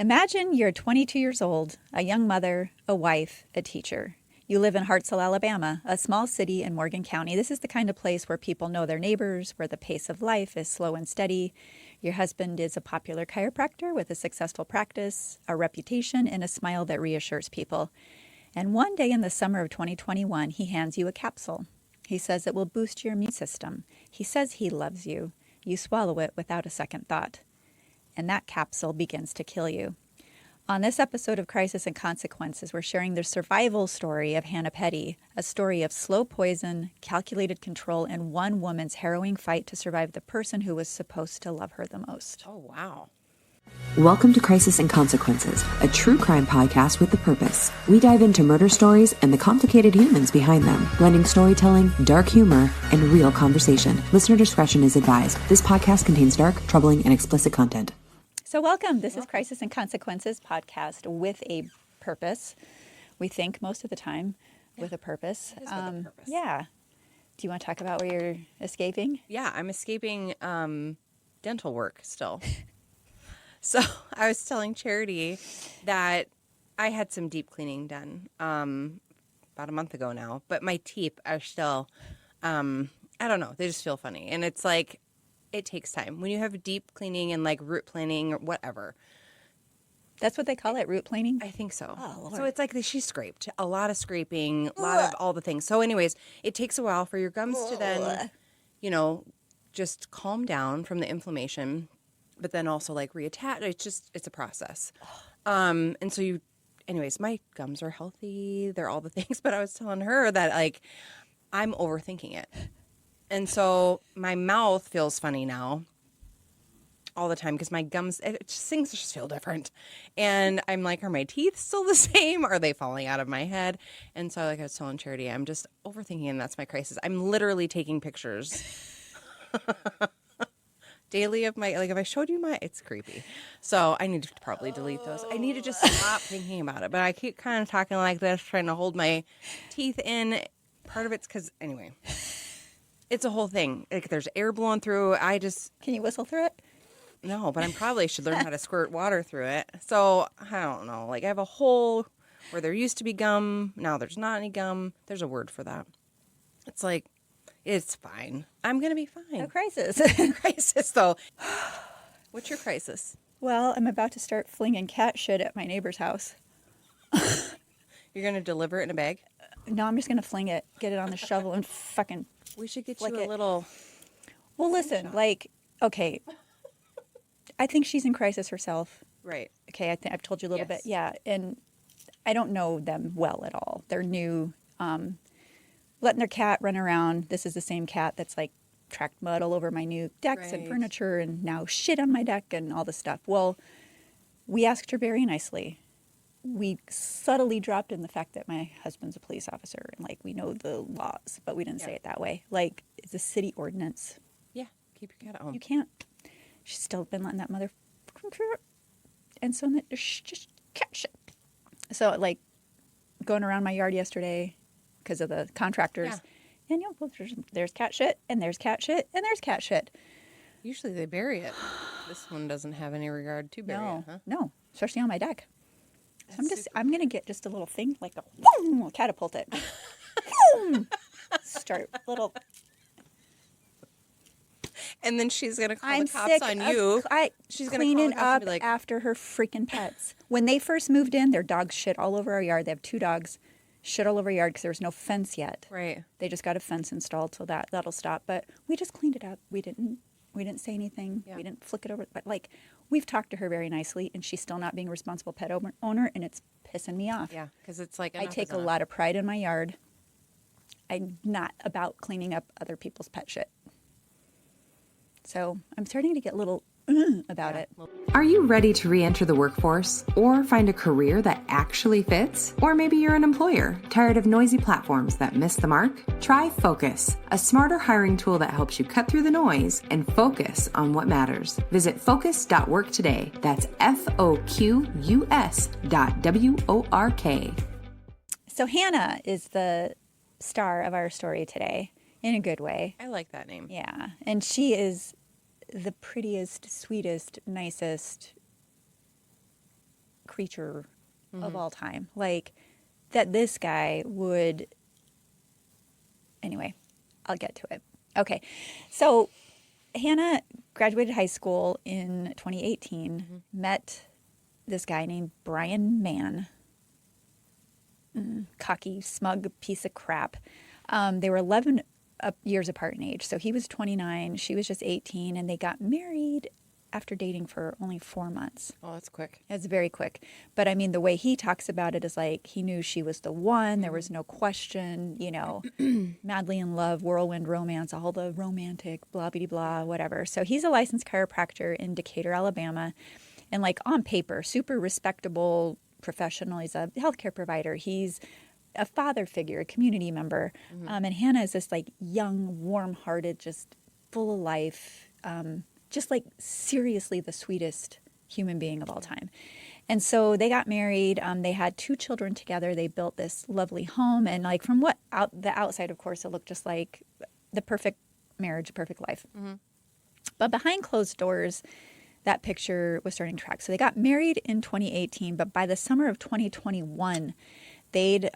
Imagine you're 22 years old, a young mother, a wife, a teacher. You live in Hartselle, Alabama, a small city in Morgan County. This is the kind of place where people know their neighbors, where the pace of life is slow and steady. Your husband is a popular chiropractor with a successful practice, a reputation, and a smile that reassures people. And one day in the summer of 2021, he hands you a capsule. He says it will boost your immune system. He says he loves you. You swallow it without a second thought. And that capsule begins to kill you. On this episode of Crisis and Consequences, we're sharing the survival story of Hannah Pettey, a story of slow poison, calculated control, and one woman's harrowing fight to survive the person who was supposed to love her the most. Oh, wow. Welcome to Crisis and Consequences, a true crime podcast with a purpose. We dive into murder stories and the complicated humans behind them, blending storytelling, dark humor, and real conversation. Listener discretion is advised. This podcast contains dark, troubling, and explicit content. So welcome. This is Crisis and Consequences podcast with a purpose. We think most of the time with a purpose. It is with a purpose. Yeah. Do you want to talk about where you're escaping? Yeah, I'm escaping dental work still. So I was telling Charity that I had some deep cleaning done about a month ago now, but my teeth are still, I don't know, they just feel funny. And it's like, it takes time. When you have deep cleaning and like root planing or whatever. That's what they call it, root planing? I think so. Oh, Lord. So it's like she scraped, a lot of scraping, a lot of all the things. So anyways, it takes a while for your gums to then, just calm down from the inflammation, but then also like reattach. It's a process. And so anyways, my gums are healthy. They're all the things, but I was telling her that like I'm overthinking it. And so my mouth feels funny now all the time because my gums, things just feel different. And I'm like, are my teeth still the same? Are they falling out of my head? And so like I was telling Charity, I'm just overthinking, and that's my crisis. I'm literally taking pictures daily of my, like if I showed you it's creepy. So I need to probably delete those. I need to just stop thinking about it. But I keep kind of talking like this, trying to hold my teeth in. Part of it's because, anyway. It's a whole thing. Like there's air blowing through. Can you whistle through it? No, but I probably should learn how to squirt water through it. So I don't know. Like I have a hole where there used to be gum. Now there's not any gum. There's a word for that. It's like, it's fine. I'm going to be fine. No crisis. Crisis though. What's your crisis? Well, I'm about to start flinging cat shit at my neighbor's house. You're going to deliver it in a bag? No, I'm just going to fling it, get it on the shovel and fucking We should get flick you a it. little. Well, listen, okay. I think she's in crisis herself. Right. Okay, I've told you a little bit. Yes. Yeah, and I don't know them well at all. They're new. Letting their cat run around. This is the same cat that's like tracked mud all over my new decks and Right. furniture and now shit on my deck and all this stuff. Well, we asked her very nicely. We subtly dropped in the fact that my husband's a police officer and like we know the laws, but we didn't say it that way. Like it's a city ordinance. Yeah. Keep your cat at home. You can't. She's still been letting that mother. And so there's just cat shit. So like going around my yard yesterday because of the contractors. Yeah. And there's cat shit and there's cat shit and there's cat shit. Usually they bury it. This one doesn't have any regard to bury it, huh? No, especially on my deck. So I'm going to get just a little thing, like a whoom, catapult it. Whoom! Start little. And then she's going to call I'm the cops sick on of you. She's gonna call cleaning the cops and up be like, after her freaking pets. When they first moved in, their dogs shit all over our yard. They have 2 dogs, shit all over our yard because there was no fence yet. Right. They just got a fence installed, so that'll stop. But we just cleaned it up. We didn't say anything. Yeah. We didn't flick it over. But like, we've talked to her very nicely, and she's still not being a responsible pet owner, and it's pissing me off. Yeah, because it's like I take a lot of pride in my yard. I'm not about cleaning up other people's pet shit. So I'm starting to get a little about it. Are you ready to re-enter the workforce or find a career that actually fits? Or maybe you're an employer, tired of noisy platforms that miss the mark? Try Focus, a smarter hiring tool that helps you cut through the noise and focus on what matters. Visit focus.work today. That's FOQUS.WORK. So Hannah is the star of our story today, in a good way. I like that name. Yeah, and she is the prettiest, sweetest, nicest, creature of all time. Like, that this guy would... Anyway, I'll get to it. Okay, so Hannah graduated high school in 2018, met this guy named Brian Mann. Cocky, smug piece of crap. They were 11 years apart in age. So he was 29, she was just 18, and they got married after dating for only 4 months. Oh, that's quick. It's very quick. But I mean, the way he talks about it is like he knew she was the one. There was no question, you know, madly in love, whirlwind romance, all the romantic, blah, blah, blah, whatever. So he's a licensed chiropractor in Decatur, Alabama. And like on paper, super respectable professional. He's a healthcare provider. He's a father figure, a community member. And Hannah is this like young, warm-hearted, just full of life, just like seriously the sweetest human being of all time. And so they got married. They had 2 children together. They built this lovely home. And like from the outside, of course, it looked just like the perfect marriage, a perfect life. But behind closed doors, that picture was starting to track. So they got married in 2018, but by the summer of 2021, they'd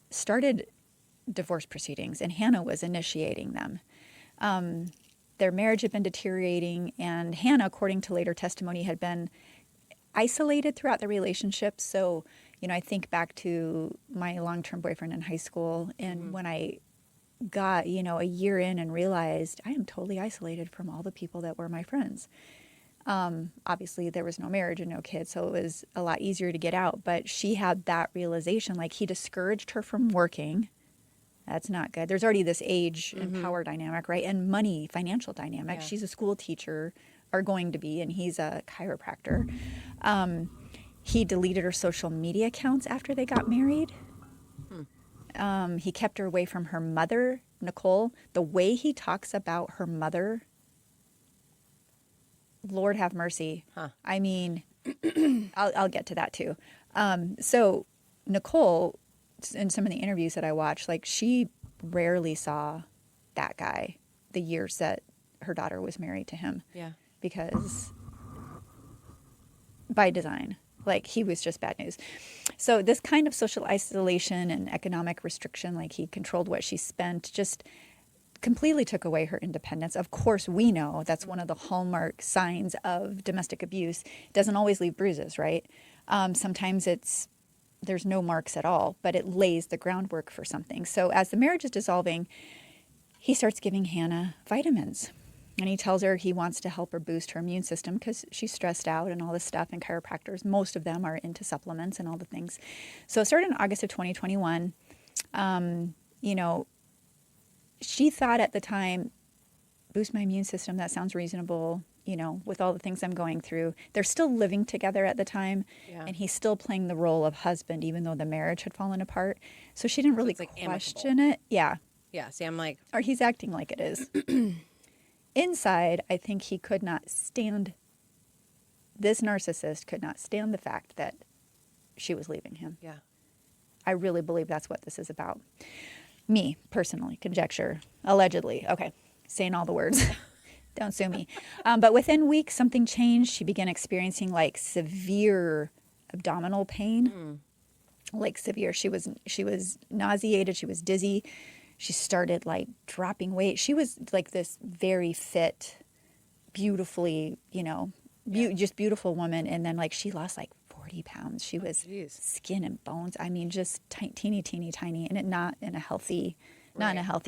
started divorce proceedings, and Hannah was initiating them. Their marriage had been deteriorating, and Hannah, according to later testimony, had been isolated throughout the relationship. So, you know, I think back to my long-term boyfriend in high school, and when I got, you know, a year in and realized I am totally isolated from all the people that were my friends. Obviously, there was no marriage and no kids, so it was a lot easier to get out. But she had that realization, like he discouraged her from working. That's not good. There's already this age and power dynamic, right? And money, financial dynamic. Yeah. She's a school teacher, or going to be, and he's a chiropractor. He deleted her social media accounts after they got married. He kept her away from her mother, Nicole. The way he talks about her mother, Lord have mercy. I mean, I'll get to that too. So Nicole, in some of the interviews that I watched, like she rarely saw that guy the years that her daughter was married to him. Yeah. Because by design, like he was just bad news. So this kind of social isolation and economic restriction, like he controlled what she spent, just completely took away her independence. Of course, we know that's one of the hallmark signs of domestic abuse. It doesn't always leave bruises, right? Sometimes there's no marks at all, but it lays the groundwork for something. So as the marriage is dissolving, he starts giving Hannah vitamins. And he tells her he wants to help her boost her immune system because she's stressed out and all this stuff. And chiropractors, most of them are into supplements and all the things. So it started in August of 2021. You know, she thought at the time, boost my immune system, that sounds reasonable, you know, with all the things I'm going through. They're still living together at the time, and he's still playing the role of husband, even though the marriage had fallen apart. So she didn't really question it. Yeah. Yeah, see, I'm like... Or he's acting like it is. Inside, I think he could not stand, this narcissist could not stand the fact that she was leaving him. Yeah. I really believe that's what this is about. Me, personally, conjecture, allegedly. Okay, saying all the words. Don't sue me. But within weeks, something changed. She began experiencing like severe abdominal pain, like severe. She was nauseated. She was dizzy. She started like dropping weight. She was like this very fit, beautifully, you know, just beautiful woman. And then like she lost like 40 pounds. She was skin and bones. I mean, just teeny, tiny, and not in a healthy,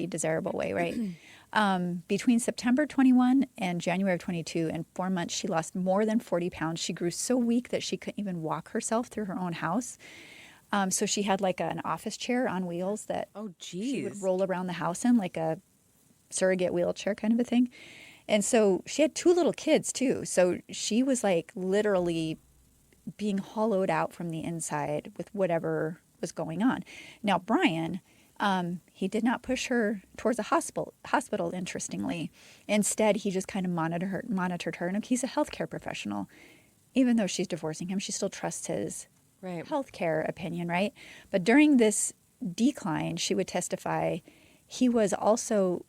desirable way, right? Between September 21 and January of 22, in 4 months, she lost more than 40 pounds. She grew so weak that she couldn't even walk herself through her own house. So she had like an office chair on wheels that she would roll around the house in, like a surrogate wheelchair kind of a thing. And so she had 2 little kids too. So she was like literally being hollowed out from the inside with whatever was going on. Now, Brian, he did not push her towards a hospital, interestingly. Instead, he just kind of monitored her. And he's a healthcare professional. Even though she's divorcing him, she still trusts his healthcare opinion, right? But during this decline, she would testify, he was also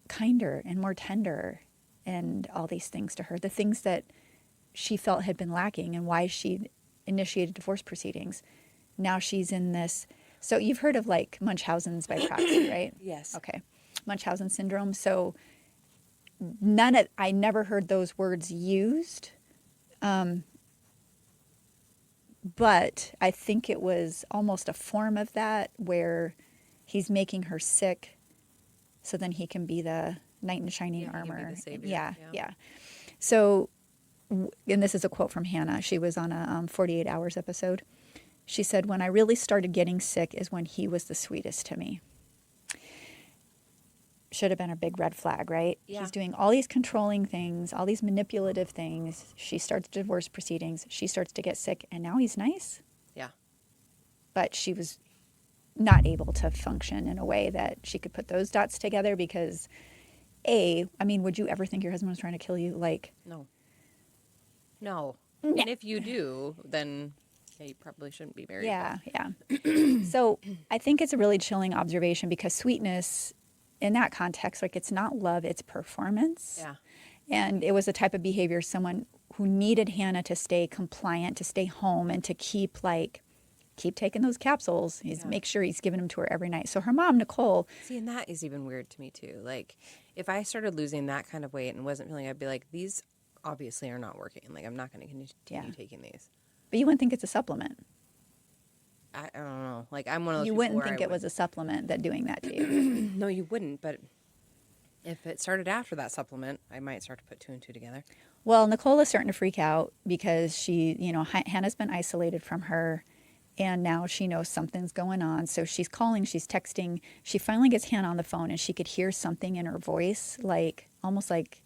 kinder and more tender and all these things to her, the things that she felt had been lacking and why she'd initiated divorce proceedings. Now she's in this. So you've heard of like Munchausen's by proxy, right? Yes. Okay. Munchausen syndrome. So I never heard those words used. But I think it was almost a form of that where he's making her sick so then he can be the knight in shining armor. Yeah. So, and this is a quote from Hannah. She was on a 48 Hours episode. She said, "When I really started getting sick is when he was the sweetest to me." Should have been a big red flag, right? Yeah. He's doing all these controlling things, all these manipulative things. She starts divorce proceedings. She starts to get sick, and now he's nice. Yeah. But she was not able to function in a way that she could put those dots together because, would you ever think your husband was trying to kill you? Like, No. And if you do, then you probably shouldn't be married. Yeah. So I think it's a really chilling observation because sweetness in that context, like it's not love, it's performance. Yeah. And it was a type of behavior, someone who needed Hannah to stay compliant, to stay home and to keep taking those capsules. Make sure he's giving them to her every night. So her mom, Nicole. See, and that is even weird to me too. Like if I started losing that kind of weight and wasn't feeling, I'd be like, these obviously are not working. Like I'm not going to continue taking these. But you wouldn't think it's a supplement. I don't know. Like I'm one of those You people wouldn't where think I it was a supplement that doing that to you. No, you wouldn't. But if it started after that supplement, I might start to put two and two together. Well, Nicole is starting to freak out because Hannah's been isolated from her and now she knows something's going on. So she's calling, she's texting. She finally gets Hannah on the phone and she could hear something in her voice, like almost like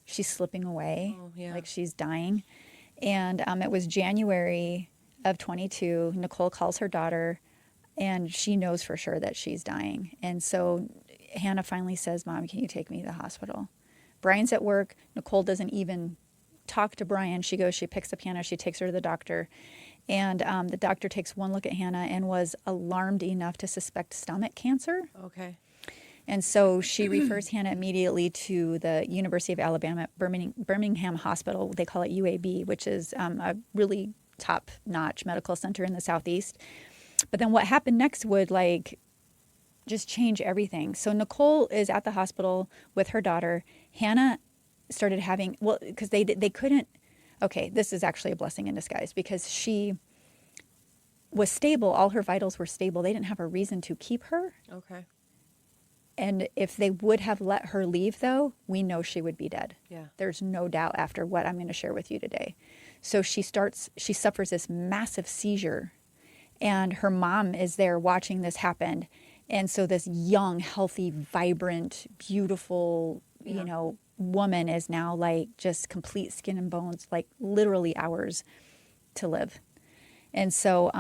she's slipping away, like she's dying. And it was January of 22. Nicole calls her daughter and she knows for sure that she's dying. And so Hannah finally says, "Mom, can you take me to the hospital?" Brian's at work. Nicole doesn't even talk to Brian. She picks up Hannah. She takes her to the doctor. And the doctor takes one look at Hannah and was alarmed enough to suspect stomach cancer. Okay. And so she refers Hannah immediately to the University of Alabama Birmingham Hospital. They call it UAB, which is a really top-notch medical center in the Southeast. But then what happened next would just change everything. So Nicole is at the hospital with her daughter. Hannah started having, because they couldn't, this is actually a blessing in disguise because she was stable. All her vitals were stable. They didn't have a reason to keep her. Okay. And if they would have let her leave, though, we know she would be dead. Yeah. There's no doubt after what I'm going to share with you today. So she suffers this massive seizure, and her mom is there watching this happen. And so this young, healthy, vibrant, beautiful, woman is now just complete skin and bones, literally hours to live. And so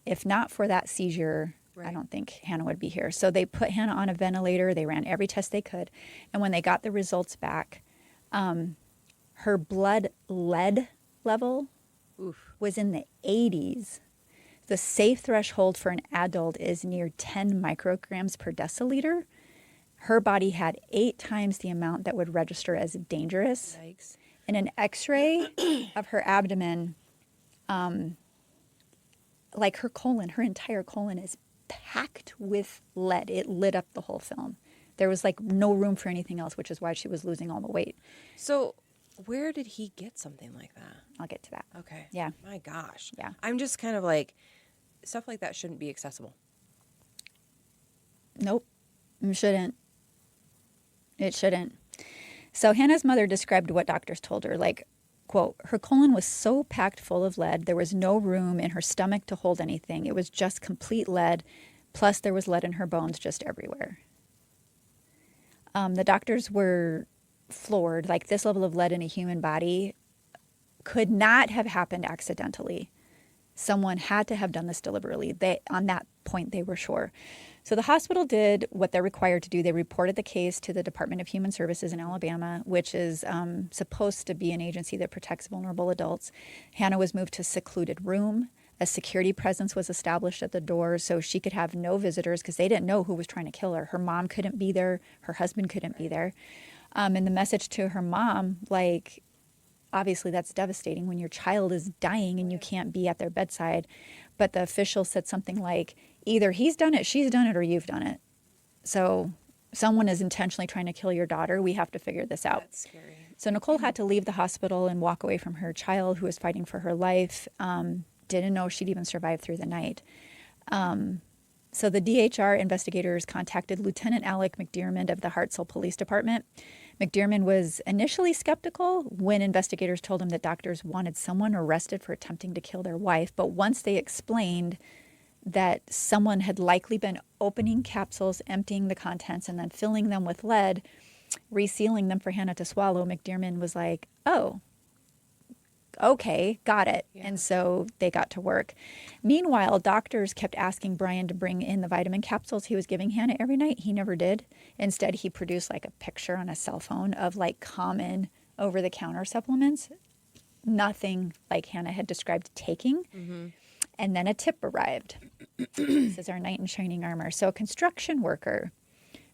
if not for that seizure, I don't think Hannah would be here. So they put Hannah on a ventilator. They ran every test they could. And when they got the results back, her blood lead level was in the 80s. The safe threshold for an adult is near 10 micrograms per deciliter. Her body had 8 times the amount that would register as dangerous. Yikes. In an x-ray of her abdomen, her colon, her entire colon is packed with lead. It lit up the whole film. There was no room for anything else, which is why she was losing all the weight. So where did he get something like that? I'll get to that. Okay. Yeah. My gosh. Yeah. I'm just kind of stuff like that shouldn't be accessible. Nope. It shouldn't. So Hannah's mother described what doctors told her, quote, "Her colon was so packed full of lead, there was no room in her stomach to hold anything. It was just complete lead, plus there was lead in her bones just everywhere." The doctors were floored. This level of lead in a human body could not have happened accidentally. Someone had to have done this deliberately. On that point, they were sure. So the hospital did what they're required to do. They reported the case to the Department of Human Services in Alabama, which is supposed to be an agency that protects vulnerable adults. Hannah was moved to a secluded room. A security presence was established at the door so she could have no visitors because they didn't know who was trying to kill her. Her mom couldn't be there. Her husband couldn't be there. And the message to her mom, obviously that's devastating when your child is dying and you can't be at their bedside. But the official said something like, either he's done it, she's done it, or you've done it. So someone is intentionally trying to kill your daughter. We have to figure this out. That's scary. So Nicole had to leave the hospital and walk away from her child who was fighting for her life. Didn't know she'd even survive through the night. So the DHR investigators contacted Lieutenant Alec McDermott of the Hartselle Police Department. McDermott was initially skeptical when investigators told him that doctors wanted someone arrested for attempting to kill their wife. But once they explained that someone had likely been opening capsules, emptying the contents, and then filling them with lead, resealing them for Hannah to swallow, McDermott was like, oh, okay, got it. Yeah. And so they got to work. Meanwhile, doctors kept asking Brian to bring in the vitamin capsules he was giving Hannah every night. He never did. Instead, he produced like a picture on a cell phone of like common over-the-counter supplements. Nothing like Hannah had described taking. Mm-hmm. And then a tip arrived. This is our knight in shining armor. So a construction worker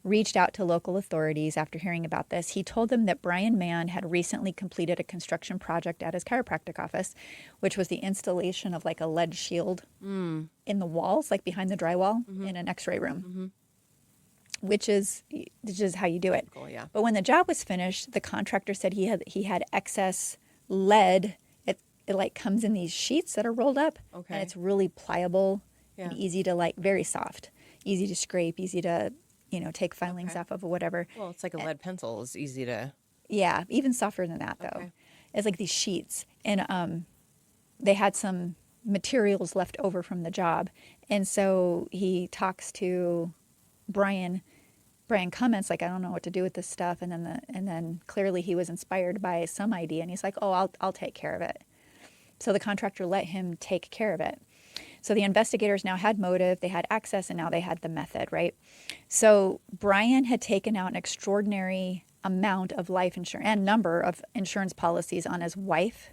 reached out to local authorities after hearing about this. He told them that Brian Mann had recently completed a construction project at his chiropractic office, which was the installation of like a lead shield in the walls, like behind the drywall in an x-ray room, which is how you do it. Cool, yeah. But when the job was finished, the contractor said he had excess lead. It like comes in these sheets that are rolled up, and it's really pliable and easy to like, very soft, easy to scrape, easy to take filings off of or whatever. Well, it's like a lead pencil. It's easy to... Yeah, even softer than that, though. Okay. It's like these sheets. And they had some materials left over from the job. And so he talks to Brian. Brian comments, like, I don't know what to do with this stuff. And then clearly he was inspired by some idea. And he's like, oh, I'll take care of it. So the contractor let him take care of it. So the investigators now had motive, they had access, and now they had the method, right? So Brian had taken out an extraordinary amount of life insurance and number of insurance policies on his wife.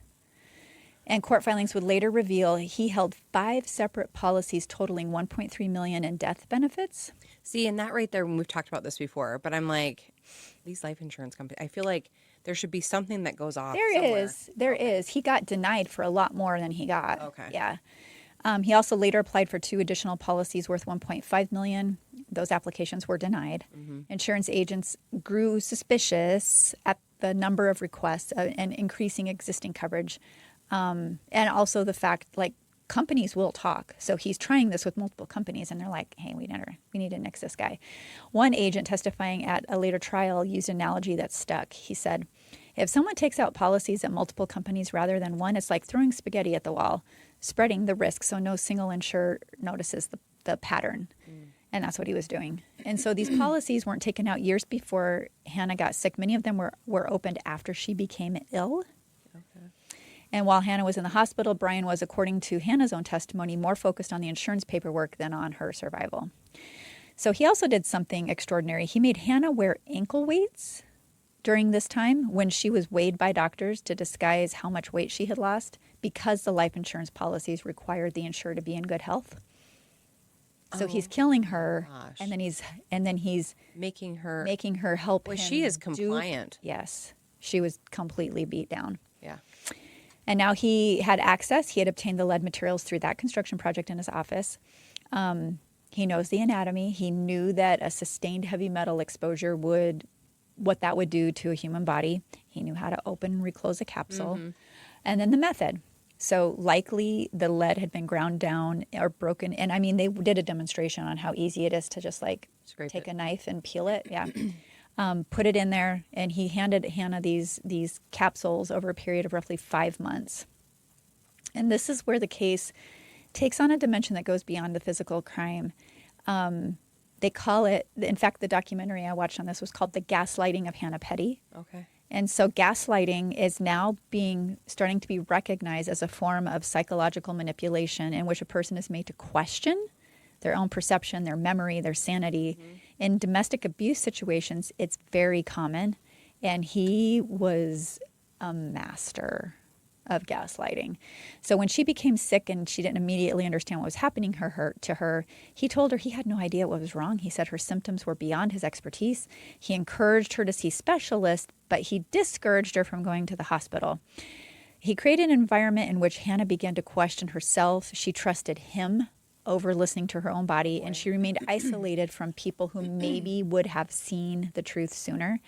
And court filings would later reveal he held 5 separate policies totaling $1.3 million in death benefits. See, and that right there, when we've talked about this before, but I'm like, these life insurance companies, I feel like there should be something that goes off somewhere. There is. He got denied for a lot more than he got. Okay. Yeah. He also later applied for 2 additional policies worth $1.5 million. Those applications were denied. Mm-hmm. Insurance agents grew suspicious at the number of requests and increasing existing coverage. And also the fact, like, companies will talk. So he's trying this with multiple companies, and they're like, hey, we need to nix this guy. One agent testifying at a later trial used an analogy that stuck. He said, if someone takes out policies at multiple companies rather than one, it's like throwing spaghetti at the wall, spreading the risk so no single insurer notices the pattern. And that's what he was doing. And so these policies weren't taken out years before Hannah got sick. Many of them were opened after she became ill. Okay. And while Hannah was in the hospital, Brian was, according to Hannah's own testimony, more focused on the insurance paperwork than on her survival. So he also did something extraordinary. He made Hannah wear ankle weights during this time when she was weighed by doctors to disguise how much weight she had lost, because the life insurance policies required the insured to be in good health. So he's killing her, and then he's making her help. Well, she is compliant. Yes, she was completely beat down. Yeah. And now he had access. He had obtained the lead materials through that construction project in his office. He knows the anatomy. He knew that a sustained heavy metal exposure what that would do to a human body. He knew how to open and reclose a capsule. Mm-hmm. And then the method. So likely the lead had been ground down or broken. And I mean, they did a demonstration on how easy it is to just like take a knife and peel it. Yeah. Put it in there. And he handed Hannah these capsules over a period of roughly 5 months. And this is where the case takes on a dimension that goes beyond the physical crime. They call it, in fact, the documentary I watched on this was called The Gaslighting of Hannah Pettey. Okay. And so gaslighting is now starting to be recognized as a form of psychological manipulation in which a person is made to question their own perception, their memory, their sanity. Mm-hmm. In domestic abuse situations, it's very common. And he was a master of gaslighting. So when she became sick and she didn't immediately understand what was happening to her, he told her he had no idea what was wrong. He said her symptoms were beyond his expertise. He encouraged her to see specialists, but he discouraged her from going to the hospital. He created an environment in which Hannah began to question herself. She trusted him over listening to her own body, and she remained isolated from people who maybe would have seen the truth sooner.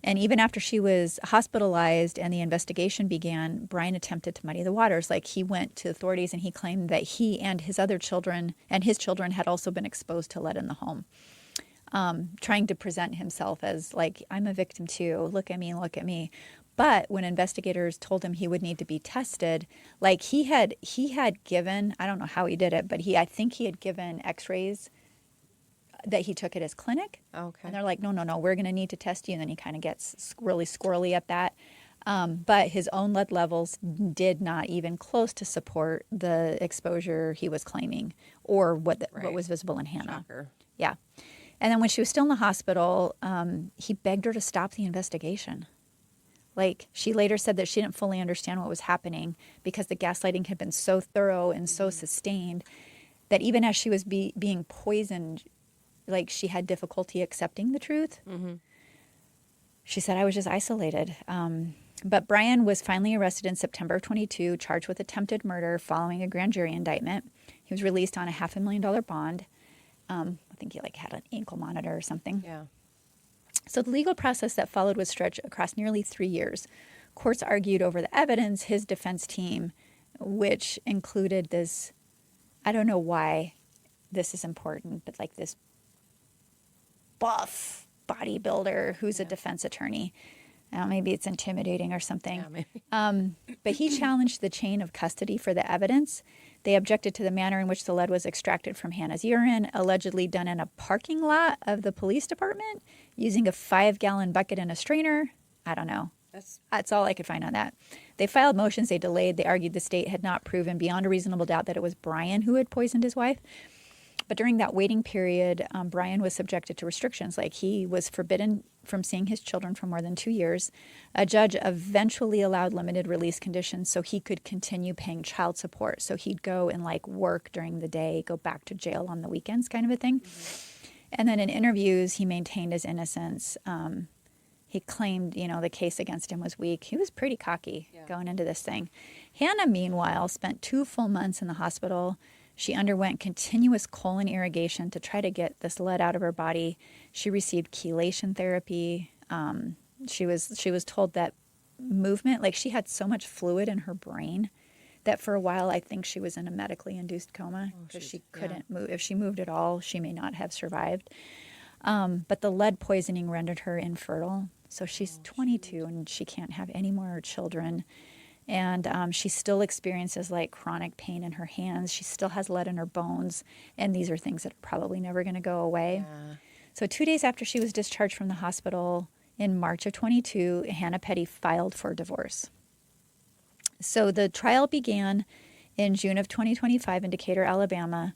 And even after she was hospitalized and the investigation began, Brian attempted to muddy the waters. Like, he went to authorities and he claimed that he and his other children and his children had also been exposed to lead in the home, trying to present himself as like, I'm a victim too. Look at me, look at me. But when investigators told him he would need to be tested, like he had given, I don't know how he did it, but I think he had given x-rays that he took at his clinic. Okay. And they're like, no, we're going to need to test you. And then he kind of gets really squirrely at that. But his own lead levels did not even close to support the exposure he was claiming or what was visible in Hannah. Shocker. Yeah. And then when she was still in the hospital, he begged her to stop the investigation. Like, she later said that she didn't fully understand what was happening because the gaslighting had been so thorough and so sustained that even as she was being poisoned, like, she had difficulty accepting the truth. Mm-hmm. She said, I was just isolated. But Brian was finally arrested in September of 22, charged with attempted murder following a grand jury indictment. He was released on a $500,000 bond. I think he had an ankle monitor or something. Yeah. So the legal process that followed was stretched across nearly 3 years. Courts argued over the evidence. His defense team, which included this, I don't know why this is important, but like this buff bodybuilder who's a defense attorney. Maybe it's intimidating or something. Yeah, maybe. But he challenged the chain of custody for the evidence. They objected to the manner in which the lead was extracted from Hannah's urine, allegedly done in a parking lot of the police department, using a 5-gallon bucket and a strainer. I don't know. That's all I could find on that. They filed motions. They delayed. They argued the state had not proven beyond a reasonable doubt that it was Brian who had poisoned his wife. But during that waiting period, Brian was subjected to restrictions. Like, he was forbidden from seeing his children for more than 2 years. A judge eventually allowed limited release conditions so he could continue paying child support. So he'd go and work during the day, go back to jail on the weekends, kind of a thing. Mm-hmm. And then in interviews, he maintained his innocence. He claimed, the case against him was weak. He was pretty cocky going into this thing. Hannah, meanwhile, spent 2 full months in the hospital. She underwent continuous colon irrigation to try to get this lead out of her body. She received chelation therapy. She was told that movement, she had so much fluid in her brain that for a while I think she was in a medically induced coma because she couldn't move. If she moved at all, she may not have survived. But the lead poisoning rendered her infertile. So she's 22 and she can't have any more children. And she still experiences chronic pain in her hands. She still has lead in her bones. And these are things that are probably never going to go away. Yeah. So 2 days after she was discharged from the hospital in March of 22, Hannah Pettey filed for divorce. So the trial began in June of 2025 in Decatur, Alabama.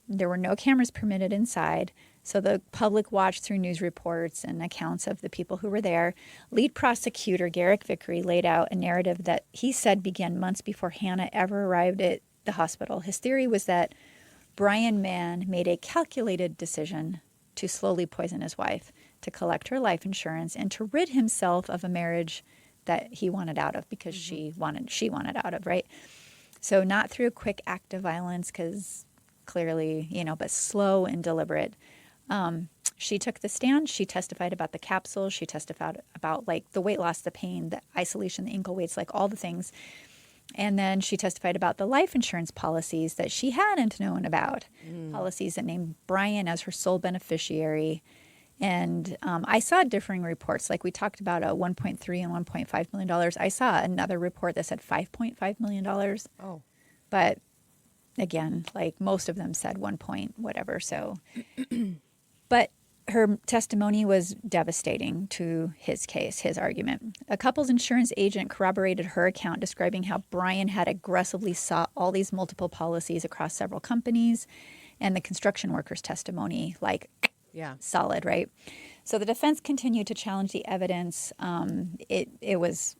There were no cameras permitted inside. So the public watched through news reports and accounts of the people who were there. Lead prosecutor Garrick Vickery laid out a narrative that he said began months before Hannah ever arrived at the hospital. His theory was that Brian Mann made a calculated decision to slowly poison his wife, to collect her life insurance, and to rid himself of a marriage that he wanted out of because she wanted out of, right? So not through a quick act of violence because clearly, but slow and deliberate. She took the stand. She testified about the capsules. She testified about the weight loss, the pain, the isolation, the ankle weights, all the things. And then she testified about the life insurance policies that she hadn't known about, policies that named Brian as her sole beneficiary. And I saw differing reports. We talked about $1.3 and $1.5 million. I saw another report that said $5.5 million. Oh. But again, most of them said 1 point whatever. So, but her testimony was devastating to his case, his argument. A couple's insurance agent corroborated her account, describing how Brian had aggressively sought all these multiple policies across several companies, and the construction worker's testimony, solid, right? So the defense continued to challenge the evidence. It was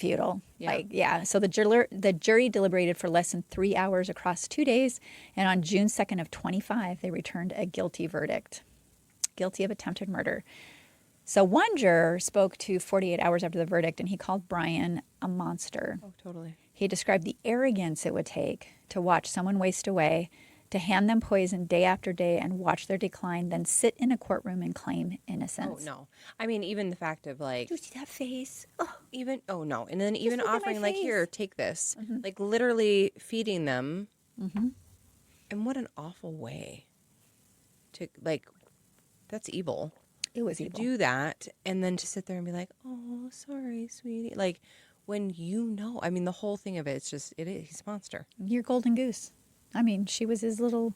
futile. Yeah. So the jury deliberated for less than 3 hours across 2 days, and on June 2nd of 25, they returned a guilty verdict. Guilty of attempted murder. So one juror spoke to 48 hours after the verdict, and he called Brian a monster. Oh, totally. He described the arrogance it would take to watch someone waste away, to hand them poison day after day and watch their decline, then sit in a courtroom and claim innocence. Oh, no. I mean, even the fact of like, Do you see that face? Oh, oh, no. And then even look at my offering, like, face. here, take this. Like, literally feeding them. And what an awful way to, like, that's evil. it was To evil. do that and then to sit there and be like, oh, sorry, sweetie. Like, when you know, I mean, the whole thing of it, it's just, he's a monster. Your golden goose. I mean, she was his little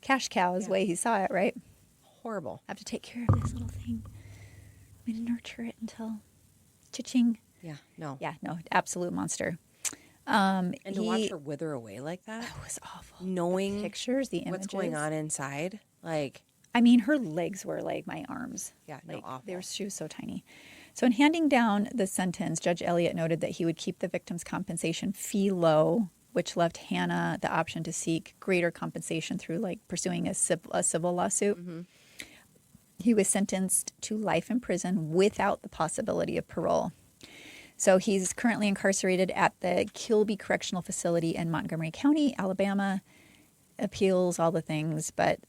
cash cow is the way he saw it, right? Horrible. I have to take care of this little thing. I'm going to nurture it until cha-ching. Yeah, no. Yeah, no, absolute monster. And to watch her wither away like that, That was awful. knowing The pictures, the images. what's going on inside, like, I mean, her legs were like my arms. Yeah, no, like awful. she was so tiny. So in handing down the sentence, Judge Elliott noted that he would keep the victim's compensation fee low, which left Hannah the option to seek greater compensation through like pursuing a civil lawsuit. He was sentenced to life in prison without the possibility of parole. So he's currently incarcerated at the Kilby Correctional Facility in Montgomery County, Alabama. Appeals, all the things, but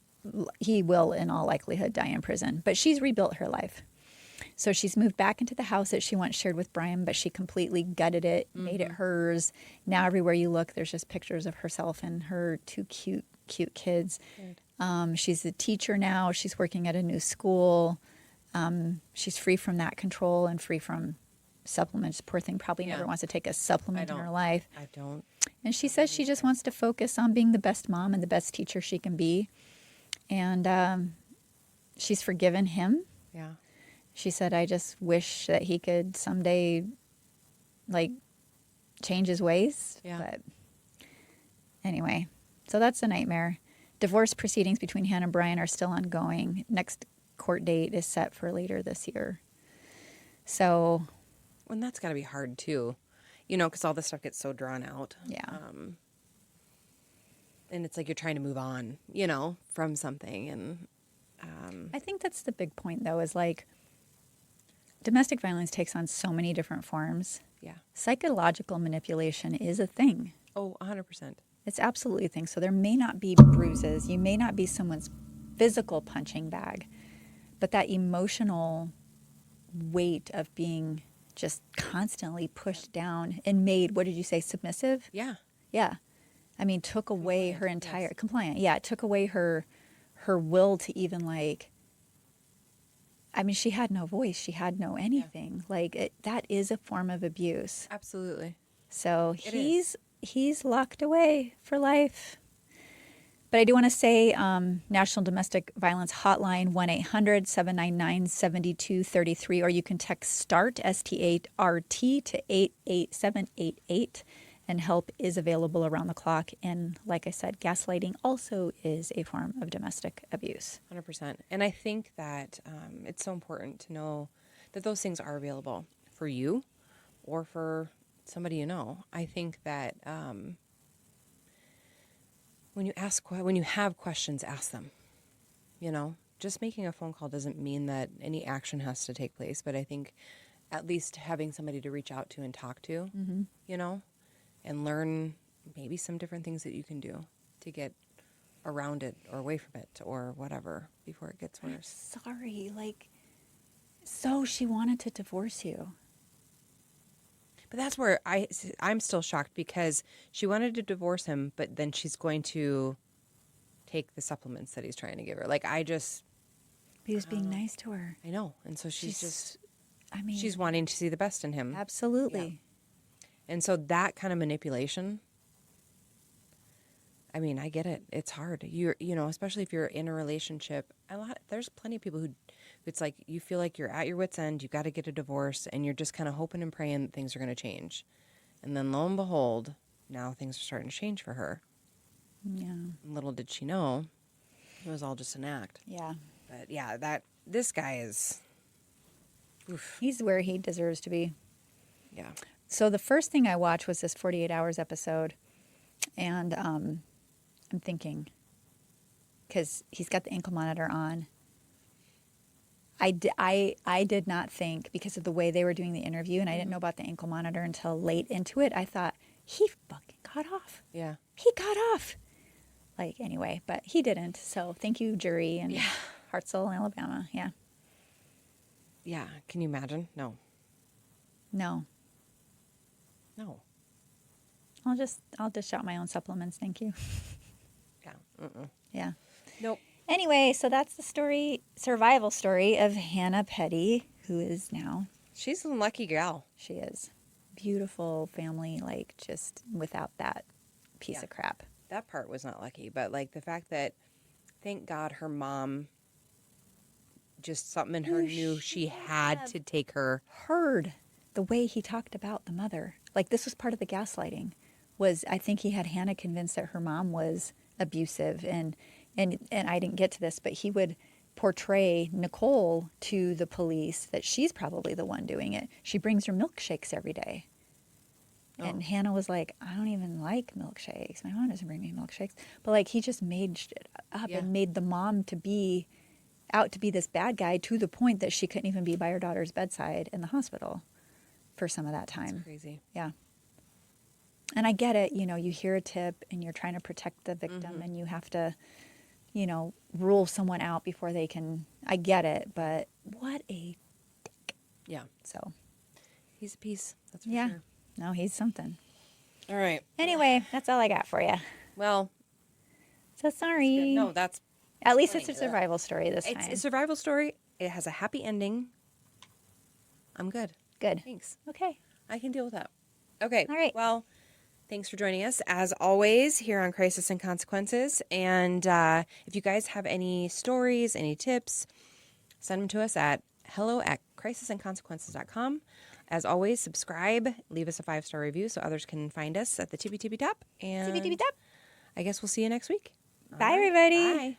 he will in all likelihood die in prison. But she's rebuilt her life. So she's moved back into the house that she once shared with Brian, but she completely gutted it, made it hers. Now everywhere you look, there's just pictures of herself and her two cute kids. She's a teacher now. She's working at a new school. She's free from that control and free from supplements. Poor thing probably never wants to take a supplement in her life. I don't. And she says she just wants to focus on being the best mom and the best teacher she can be. And she's forgiven him. Yeah. She said, I just wish that he could someday, like, change his ways. Yeah. But anyway, so that's a nightmare. Divorce proceedings between Hannah and Brian are still ongoing. Next court date is set for later this year. So. And that's got to be hard, too. You know, because all this stuff gets so drawn out. Yeah. And it's like you're trying to move on, you know, from something. And I think that's the big point, though, is like domestic violence takes on so many different forms. yeah. Psychological manipulation is a thing. Oh, 100%. It's absolutely a thing. So there may not be bruises. You may not be someone's physical punching bag, but that emotional weight of being just constantly pushed down and made, what did you say, submissive? Yeah. Yeah. I mean, took away her entire, compliant. Yeah, it took away her will to even like, I mean, she had no voice. She had no anything. Yeah. Like, that is a form of abuse. Absolutely. So he's locked away for life. But I do want to say National Domestic Violence Hotline, 1-800-799-7233, or you can text START, S-T-A-R-T, to 88788, and help is available around the clock. And like I said, gaslighting also is a form of domestic abuse. 100%. And I think that it's so important to know that those things are available for you or for somebody you know. I think that when you have questions, ask them. You know, just making a phone call doesn't mean that any action has to take place, but I think at least having somebody to reach out to and talk to, you know, and learn maybe some different things that you can do to get around it or away from it or whatever before it gets worse. I'm sorry, like, so she wanted to divorce you. But that's where I'm still shocked because she wanted to divorce him, but then she's going to take the supplements that he's trying to give her. Like, He was being nice to her. I know. And so she's wanting to see the best in him. Absolutely. Yeah. And so that kind of manipulation, I mean, I get it. It's hard. You know, especially if you're in a relationship. There's plenty of people who, it's like you feel like you're at your wit's end. You got to get a divorce, and you're just kind of hoping and praying that things are going to change. And then lo and behold, now things are starting to change for her. Yeah. And little did she know, it was all just an act. Yeah. But yeah, this guy is. Oof. He's where he deserves to be. Yeah. So the first thing I watched was this 48 Hours episode. And I'm thinking, because he's got the ankle monitor on. I did not think, because of the way they were doing the interview, and I didn't know about the ankle monitor until late into it, I thought, he fucking got off. Yeah. He got off. Like, anyway, but he didn't. So thank you, jury, and Hartselle, Alabama. Yeah. Yeah. Can you imagine? No. No. I'll dish out my own supplements. Thank you. Yeah. Yeah. Nope. Anyway, so that's the survival story of Hannah Pettey, who is now. She's a lucky gal. She is. Beautiful family, like, just without that piece of crap. That part was not lucky, but like the fact that, thank God, her mom, just something in her knew she had to take her. Heard the way he talked about the mother. Like, this was part of the gaslighting. I think he had Hannah convinced that her mom was abusive, and I didn't get to this, but he would portray Nicole to the police that she's probably the one doing it. She brings her milkshakes every day. And Hannah was like, I don't even like milkshakes. My mom doesn't bring me milkshakes. But like, he just made shit up and made the mom to be out to be this bad guy, to the point that she couldn't even be by her daughter's bedside in the hospital for some of that time. That's crazy. Yeah. And I get it. You hear a tip and you're trying to protect the victim and you have to, rule someone out before they can. I get it. But what a dick. Yeah. So. He's a piece. That's for sure. No, he's something. All right. Anyway, that's all I got for you. Well. So sorry. No, that's. At least it's a survival story this time. It's a survival story. It has a happy ending. I'm good. Good. Thanks. Okay. I can deal with that. Okay. All right. Well, thanks for joining us, as always, here on Crisis and Consequences. And if you guys have any stories, any tips, send them to us at hello@crisisandconsequences.com. As always, subscribe, leave us a 5-star review so others can find us at the tippy top. And Tippy top. I guess we'll see you next week. Bye, everybody. Bye.